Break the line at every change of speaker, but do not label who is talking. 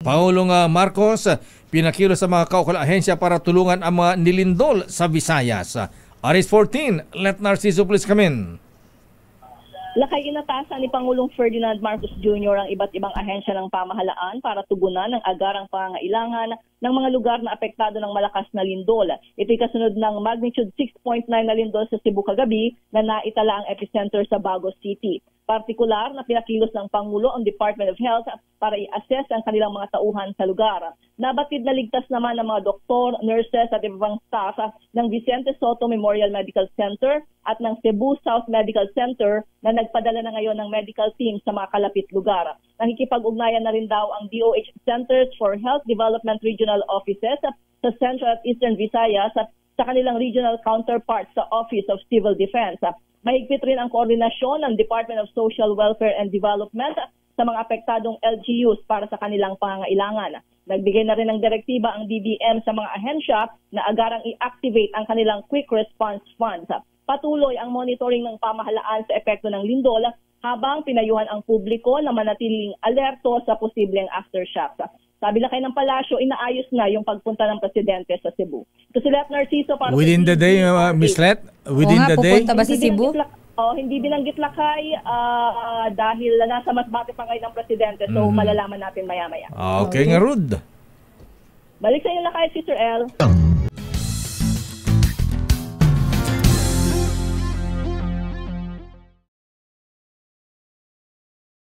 Pangulong Marcos pinakilos sa mga kaukulang ahensya para tulungan ang mga nilindol sa Visayas. Aris 14, let Narciso please come in.
Lakay inatasan ni Pangulong Ferdinand Marcos Jr. ang iba't ibang ahensya ng pamahalaan para tugunan ng agarang pangangailangan ng mga lugar na apektado ng malakas na lindol. Ito'y kasunod ng magnitude 6.9 na lindol sa Cebu kagabi na naitala ang epicenter sa Bagos City. Partikular na pinakilos ng Pangulo ang Department of Health para i-assess ang kanilang mga tauhan sa lugar. Nabatid na ligtas naman ng mga doktor, nurses at ibang staff ng Vicente Soto Memorial Medical Center at ng Cebu South Medical Center na nagpadala na ngayon ng medical team sa mga kalapit lugar. Nakikipag-ugnayan na rin daw ang DOH Centers for Health Development Regional Offices sa Central at Eastern Visayas sa kanilang regional counterparts sa Office of Civil Defense. Mahigpit rin ang koordinasyon ng Department of Social Welfare and Development sa mga apektadong LGUs para sa kanilang pangangailangan. Nagbigay na rin ng direktiba ang DBM sa mga ahensya na agarang i-activate ang kanilang Quick Response Funds. Patuloy ang monitoring ng pamahalaan sa epekto ng lindol habang pinayuhan ang publiko na manatiling alerto sa posibleng aftershocks. Sabi na kayo ng palasyo, inaayos na yung pagpunta ng presidente sa Cebu. Ito si Let Narciso para
within the day, Miss Let? Within the day?
Pupunta ba sa Cebu?
Hindi binanggit lakay dahil nasa masbate pa ngayon ng presidente. So malalaman natin maya-maya.
Okay nga, Rud.
Balik sa inyo lakay, Sister L.